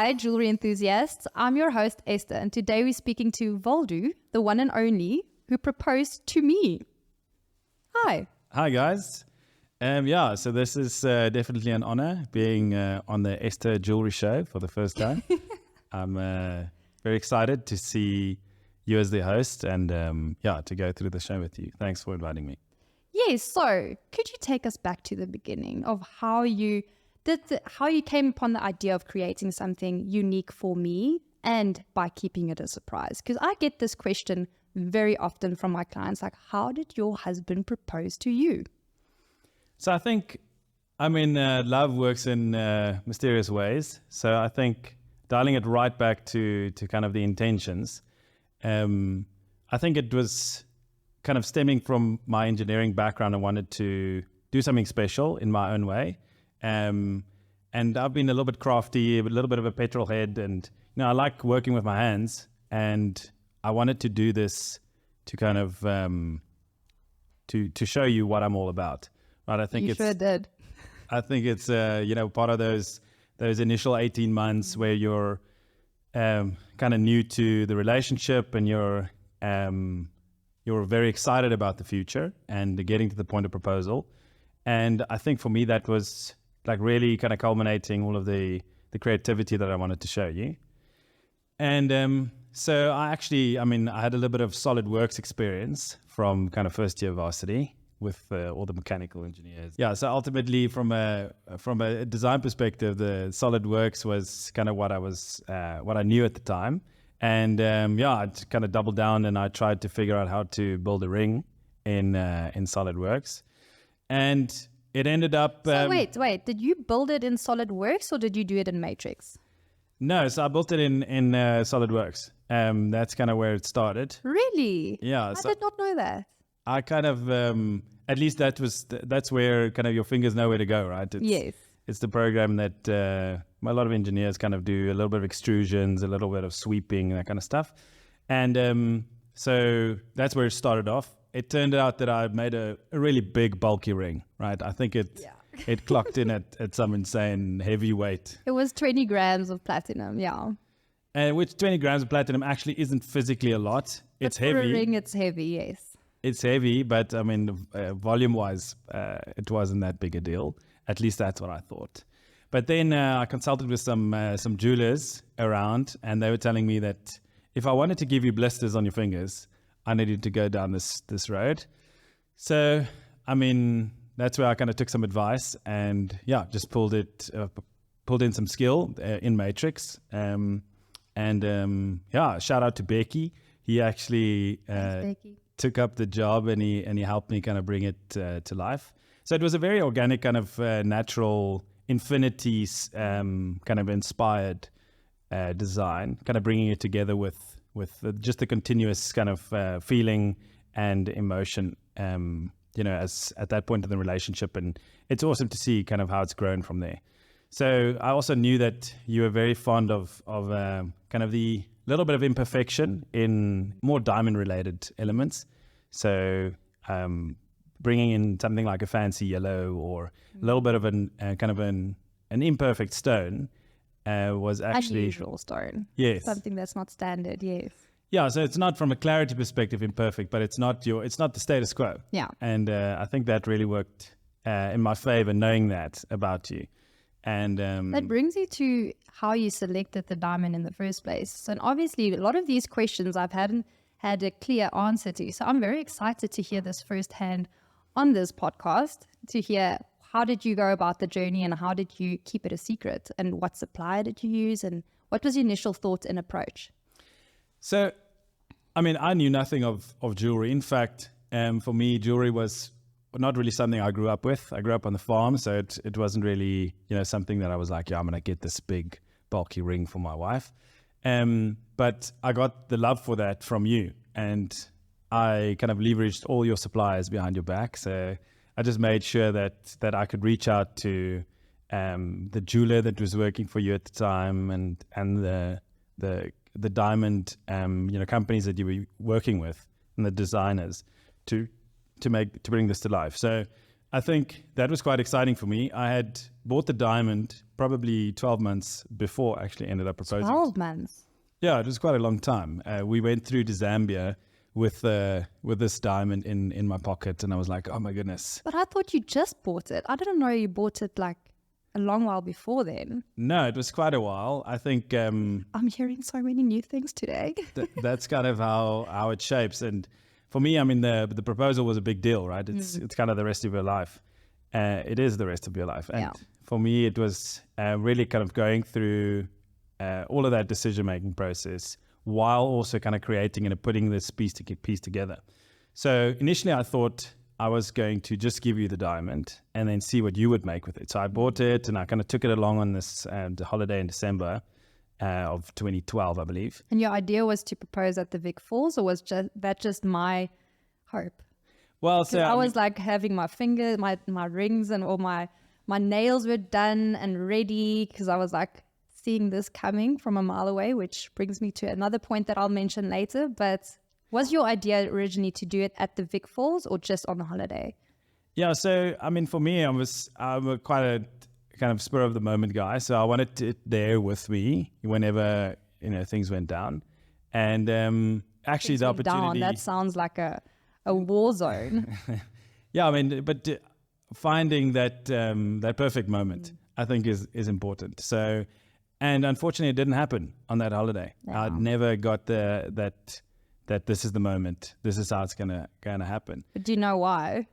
Hi, jewelry enthusiasts. I'm your host, Esther, and today we're speaking to Voldu, the one and only, who proposed to me. Hi. Hi, guys. So this is definitely an honor being on the Esther Jewelry Show for the first time. I'm very excited to see you as the host and to go through the show with you. Thanks for inviting me. Yes, so could you take us back to the beginning of how you came upon the idea of creating something unique for me and by keeping it a surprise? Because I get this question very often from my clients, like, how did your husband propose to you? So I think, love works in mysterious ways. So I think dialing it right back to kind of the intentions, I think it was kind of stemming from my engineering background. I wanted to do something special in my own way. And I've been a little bit crafty, a little bit of a petrol head, and I like working with my hands. And I wanted to do this to kind of to show you what I'm all about. Right? I think you sure did. I think it's part of those initial 18 months where you're kind of new to the relationship and you're very excited about the future and getting to the point of proposal. And I think for me that was like really kind of culminating all of the creativity that I wanted to show you. And so I had a little bit of SolidWorks experience from kind of first year varsity with all the mechanical engineers. Yeah, so ultimately from a design perspective, the SolidWorks was kind of what I knew at the time. And I kind of doubled down and I tried to figure out how to build a ring in SolidWorks. And it ended up... So wait, did you build it in SolidWorks or did you do it in Matrix? No, so I built it in SolidWorks. That's kind of where it started. Really? Yeah. I did not know that. I kind of, at least that's where kind of your fingers know where to go, right? Yes. It's the program that a lot of engineers kind of do, a little bit of extrusions, a little bit of sweeping, that kind of stuff. And so that's where it started off. It turned out that I made a really big, bulky ring, right? I think it clocked in at some insane heavy weight. It was 20 grams of platinum, yeah. Which 20 grams of platinum actually isn't physically a lot. It's heavy. For a ring, it's heavy, yes. It's heavy, but volume-wise, it wasn't that big a deal. At least that's what I thought. But then I consulted with some jewelers around, and they were telling me that if I wanted to give you blisters on your fingers, I needed to go down this road. So, that's where I kind of took some advice and just pulled in some skill in Matrix. Shout out to Becky. He actually took up the job and he helped me kind of bring it to life. So it was a very organic kind of natural infinity kind of inspired design, kind of bringing it together with just the continuous kind of feeling and emotion, as at that point in the relationship. And it's awesome to see kind of how it's grown from there. So I also knew that you were very fond of kind of the little bit of imperfection in more diamond related elements. So bringing in something like a fancy yellow or a little bit of an imperfect stone was actually unusual stone. Yes, something that's not standard. Yes. Yeah, so it's not from a clarity perspective imperfect, but it's not the status quo. Yeah. And I think that really worked in my favor, knowing that about you. And that brings you to how you selected the diamond in the first place. So, and obviously, a lot of these questions I've hadn't had a clear answer to. So I'm very excited to hear this firsthand on this podcast, to hear how did you go about the journey and how did you keep it a secret, and what supplier did you use, and what was your initial thought and approach? So, I knew nothing of jewelry. In fact, for me, jewelry was not really something I grew up with. I grew up on the farm, so it wasn't really, something that I was like, I'm going to get this big, bulky ring for my wife. But I got the love for that from you, and I kind of leveraged all your suppliers behind your back. So I just made sure that I could reach out to the jeweler that was working for you at the time, and the diamond companies that you were working with, and the designers to bring this to life. So I think that was quite exciting for me. I had bought the diamond probably 12 months before I actually ended up proposing. 12 months. Yeah, it was quite a long time. We went through to Zambia with this diamond in my pocket, and I was like, oh my goodness. But I thought you just bought it. I didn't know you bought it like a long while before then. No, it was quite a while. I think I'm hearing so many new things today. that's kind of how it shapes. And for me, I mean, the proposal was a big deal, right? It's kind of the rest of your life. It is the rest of your life. And for me, it was really kind of going through all of that decision-making process while also kind of creating and putting this piece together. So initially I thought I was going to just give you the diamond and then see what you would make with it. So I bought it and I kind of took it along on this the holiday in December of 2012, I believe. And your idea was to propose at the Vic Falls, or was that just my hope? Well, so I was like having my fingers, my rings and all my nails were done and ready, because I was like seeing this coming from a mile away, which brings me to another point that I'll mention later. But was your idea originally to do it at the Vic Falls or just on the holiday? Yeah, so I mean, for me, I'm quite a kind of spur of the moment guy, so I wanted it there with me whenever things went down, and actually the opportunity. That sounds like a war zone. Yeah, I mean, but finding that perfect moment, I think, is important. So, and unfortunately, it didn't happen on that holiday. Yeah. I never got that this is the moment. This is how it's gonna happen. But do you know why?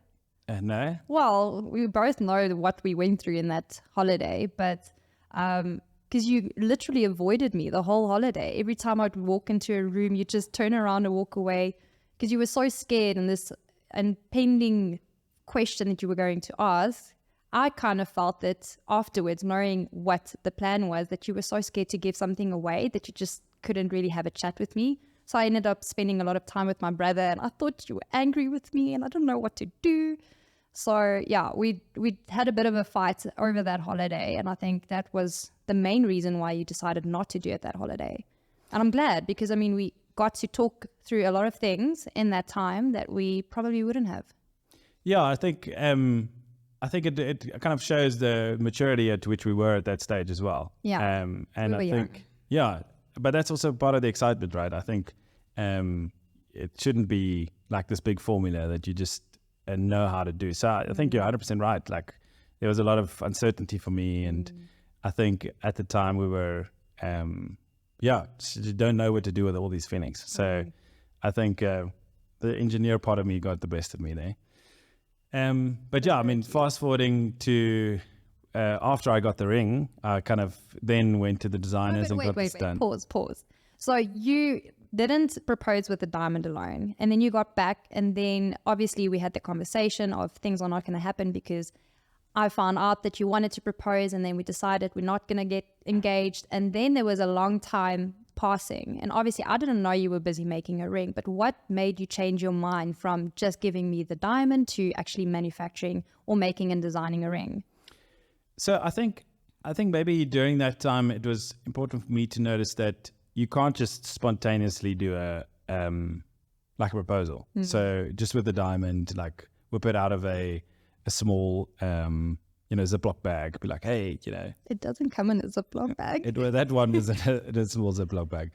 No. Well, we both know what we went through in that holiday, but because you literally avoided me the whole holiday. Every time I'd walk into a room, you just turn around and walk away because you were so scared. And this impending question that you were going to ask, I kind of felt that afterwards, knowing what the plan was, that you were so scared to give something away that you just couldn't really have a chat with me. So I ended up spending a lot of time with my brother, and I thought you were angry with me and I didn't know what to do. So yeah, we had a bit of a fight over that holiday, and I think that was the main reason why you decided not to do it that holiday. And I'm glad, because I mean, we got to talk through a lot of things in that time that we probably wouldn't have. Yeah, I think it kind of shows the maturity at which we were at that stage as well. Yeah, and I think but that's also part of the excitement, right? I think it shouldn't be like this big formula that you just know how to do. So I think you're 100% right. Like, there was a lot of uncertainty for me, and I think at the time we were you don't know what to do with all these feelings. So I think the engineer part of me got the best of me there. But yeah, I mean, fast forwarding to after I got the ring, I kind of then went to the designers and got this done. Pause. So you didn't propose with the diamond alone, and then you got back, and then obviously we had the conversation of things are not going to happen because I found out that you wanted to propose, and then we decided we're not going to get engaged, and then there was a long time passing, and obviously I didn't know you were busy making a ring. But what made you change your mind from just giving me the diamond to actually manufacturing or making and designing a ring? So I think maybe during that time it was important for me to notice that you can't just spontaneously do a proposal. So just with the diamond, like, whip it out of a small Ziploc bag, be like, hey, it doesn't come in a Ziploc bag. That one was in a small Ziploc bag,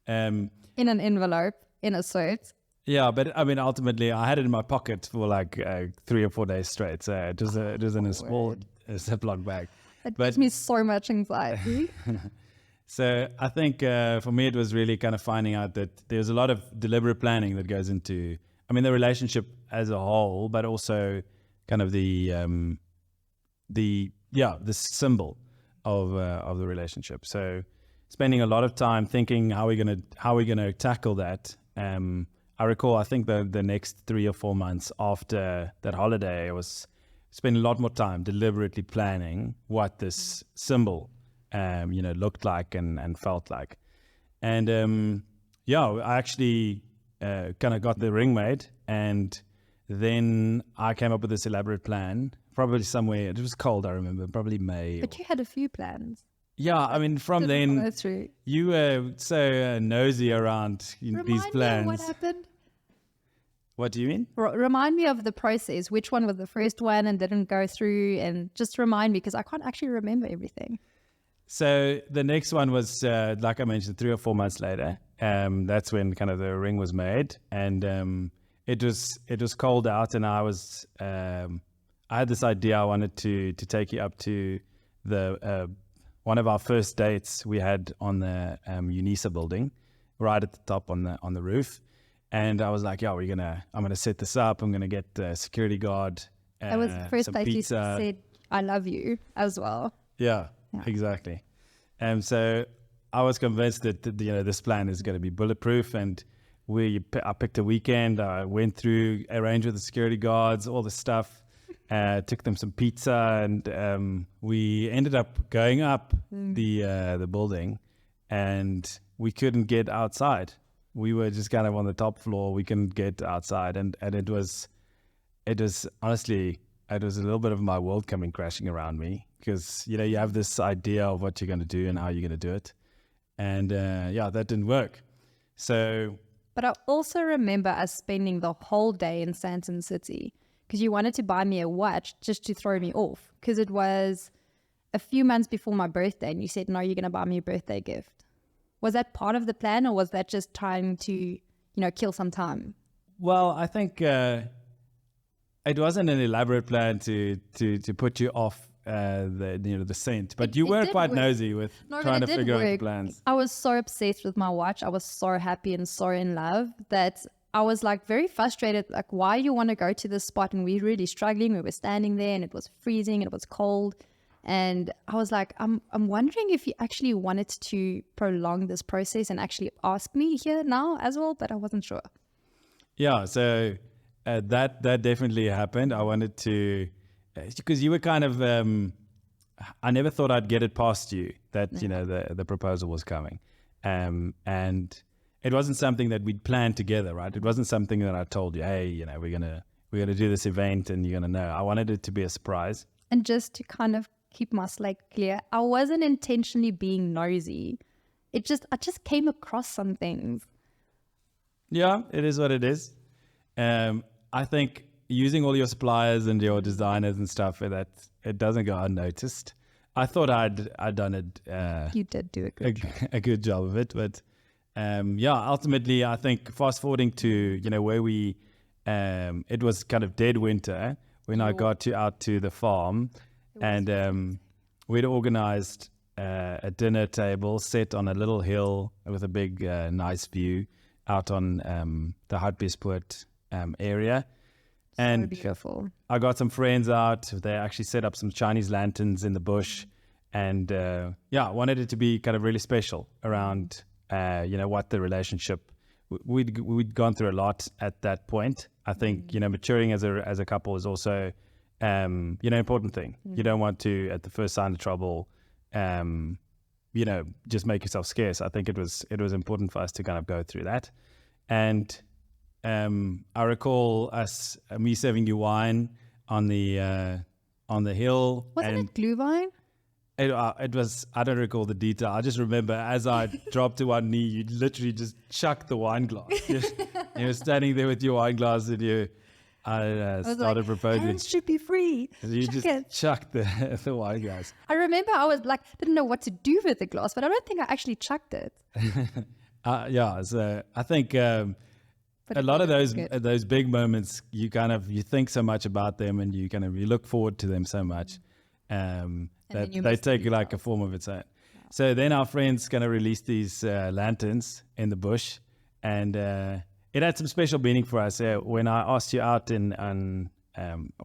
in an envelope, in a suit. Yeah, but I mean, ultimately, I had it in my pocket for like 3 or 4 days straight. So it was in a small Ziploc bag. It gives me so much anxiety. So I think for me, it was really kind of finding out that there's a lot of deliberate planning that goes into, I mean, the relationship as a whole, but also kind of the symbol of the relationship. So spending a lot of time thinking how we're gonna tackle that. I recall, I think the next 3 or 4 months after that holiday, I was spending a lot more time deliberately planning what this symbol looked like and felt like. And I actually kind of got the ring made, and then I came up with this elaborate plan, probably somewhere, it was cold, I remember, probably May. But you had a few plans. Yeah, I mean, from then, you were so nosy around these plans. Me what happened? What do you mean? Remind me of the process. Which one was the first one and didn't go through? And just remind me, because I can't actually remember everything. So the next one was, like I mentioned, 3 or 4 months later. That's when kind of the ring was made, and it was cold out, and I had this idea. I wanted to take you up to the one of our first dates we had on the UNISA building, right at the top on the roof. And I was like, yeah, I'm gonna set this up. I'm gonna get the security guard. That was the first date you pizza. said, "I love you" as well. Yeah, exactly. And so I was convinced that this plan is going to be bulletproof. And I picked a weekend. I went through, arranged with the security guards, all the stuff. Took them some pizza, and we ended up going up the building, and we couldn't get outside. We were just kind of on the top floor. We couldn't get outside, and it was honestly, it was a little bit of my world coming crashing around me, because you have this idea of what you're going to do and how you're going to do it, and that didn't work. So, but I also remember us spending the whole day in Sandton City, because you wanted to buy me a watch just to throw me off, because it was a few months before my birthday, and you said, no, you're going to buy me a birthday gift. Was that part of the plan, or was that just trying to, kill some time? Well, I think it wasn't an elaborate plan to put you off the scent, but you were quite nosy with trying to figure out the plans. I was so obsessed with my watch. I was so happy and so in love that I was like very frustrated. Like, why you want to go to this spot? And we're really struggling. We were standing there, and it was freezing, and it was cold. And I was like, I'm wondering if you actually wanted to prolong this process and actually ask me here now as well, but I wasn't sure. Yeah, so that definitely happened. I wanted to, because you were kind of, I never thought I'd get it past you that, the proposal was coming. And it wasn't something that we'd planned together, right? It wasn't something that I told you, hey, we're gonna do this event and you're gonna know. I wanted it to be a surprise. And just to kind of keep my slate clear, I wasn't intentionally being nosy. I just came across some things. Yeah, it is what it is. I think using all your suppliers and your designers and stuff, that it doesn't go unnoticed. I thought I'd done it. You did do a good job of it, but ultimately, I think fast forwarding to where we, it was kind of dead winter when I got out to the farm. And we'd organized a dinner table set on a little hill with a big, nice view out on the Hartbeespoort area. And so beautiful. I got some friends out. They actually set up some Chinese lanterns in the bush. And I wanted it to be kind of really special around, what the relationship. We'd gone through a lot at that point. I think, maturing as a couple is also important thing. You don't want to, at the first sign of trouble, just make yourself scarce. I think it was important for us to kind of go through that. And I recall me serving you wine on the hill. Wasn't it Glühwein? It was, I don't recall the detail. I just remember as I dropped to one knee, you literally just chucked the wine glass. You were standing there with your wine glass and you started proposing. Hands should be free. You just chucked the wine glass. I remember I was like, didn't know what to do with the glass, but I don't think I actually chucked it. So I think a lot of those big moments, you think so much about them, and you look forward to them so much that they take like a form of its own. Wow. So then our friends released these lanterns in the bush, and it had some special meaning for us. When I asked you out in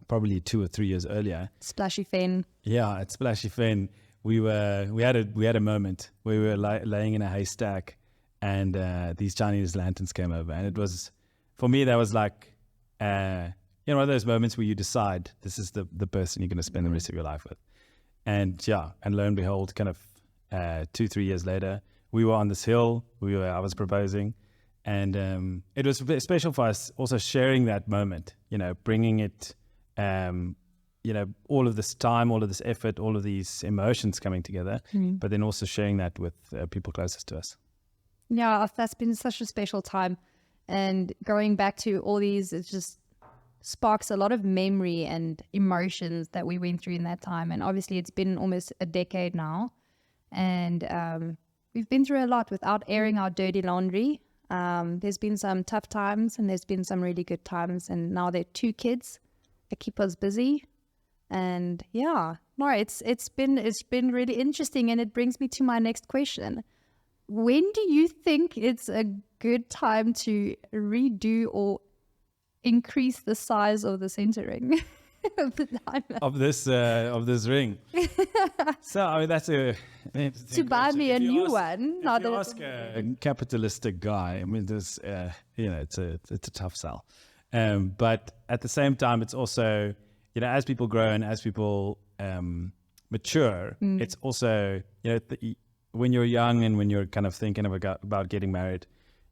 probably 2 or 3 years earlier, Splashy Fen. Yeah, at Splashy Fen, we had a moment where we were laying in a haystack, and these Chinese lanterns came over, and it was, for me, that was like one of those moments where you decide this is the person you're going to spend the rest of your life with. And lo and behold, 2-3 years later, we were on this hill. I was proposing. And it was special for us also sharing that moment, bringing it, all of this time, all of this effort, all of these emotions coming together, but then also sharing that with people closest to us. Yeah, that's been such a special time. And going back to all these, it just sparks a lot of memory and emotions that we went through in that time. And obviously it's been almost a decade now. And we've been through a lot without airing our dirty laundry. There's been some tough times and there's been some really good times. And now there are 2 kids that keep us busy. And yeah, no, it's been really interesting. And it brings me to my next question. When do you think it's a good time to redo or increase the size of the centering of the diamond? Of this ring. So I mean, that's a to buy me a new one. If you ask a capitalistic guy, I mean, there's it's a tough sell. But at the same time, it's also, as people grow and as people mature, it's also, when you're young and when you're kind of thinking about getting married,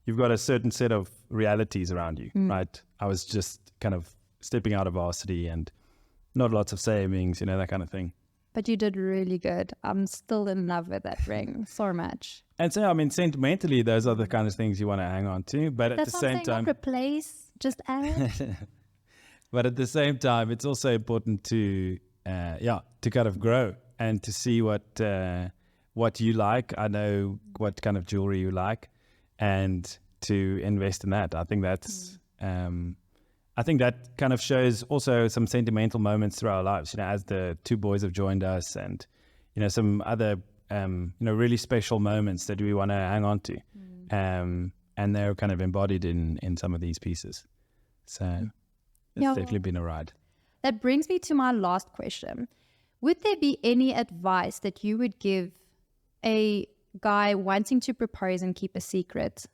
you've got a certain set of realities around you, right? I was just kind of stepping out of varsity and not lots of savings, that kind of thing. But you did really good. I'm still in love with that ring so much. And so, I mean, sentimentally, those are the kind of things you want to hang on to. But at the same time, not replace, just add. But at the same time, it's also important to kind of grow and to see what you like. I know what kind of jewelry you like, and to invest in that. I think that's I think that kind of shows also some sentimental moments through our lives, as the 2 boys have joined us, and some other really special moments that we want to hang on to, and they're kind of embodied in some of these pieces. So it's definitely been a ride. That brings me to my last question. Would there be any advice that you would give a guy wanting to propose and keep a secret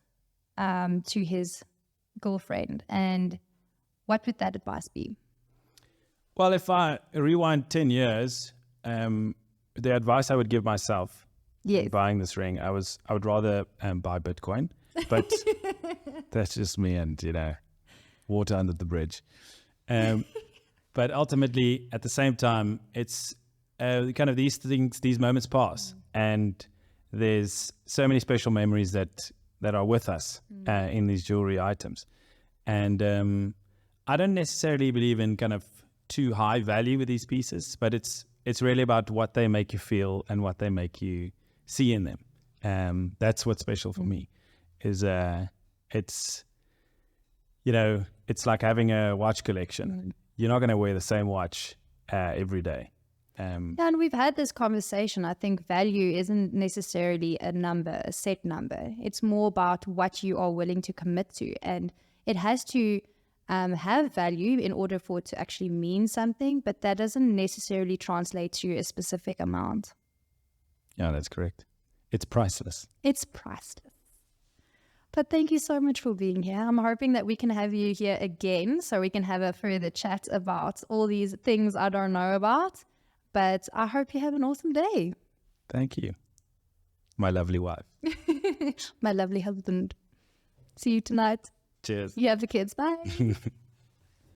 to his girlfriend? And what would that advice be? Well, if I rewind 10 years, the advice I would give myself buying this ring, I would rather buy Bitcoin, but that's just me and, water under the bridge. But ultimately, at the same time, it's kind of these moments pass, and there's so many special memories that are with us in these jewelry items. And I don't necessarily believe in kind of too high value with these pieces, but it's really about what they make you feel and what they make you see in them. That's what's special for me. Is it's like having a watch collection. You're not going to wear the same watch every day. And we've had this conversation. I think value isn't necessarily a set number. It's more about what you are willing to commit to, and it has to have value in order for it to actually mean something, but that doesn't necessarily translate to a specific amount. Yeah, that's correct. It's priceless. It's priceless. But thank you so much for being here. I'm hoping that we can have you here again so we can have a further chat about all these things I don't know about. But I hope you have an awesome day. Thank you. My lovely wife. My lovely husband. See you tonight. Cheers. You have the kids. Bye.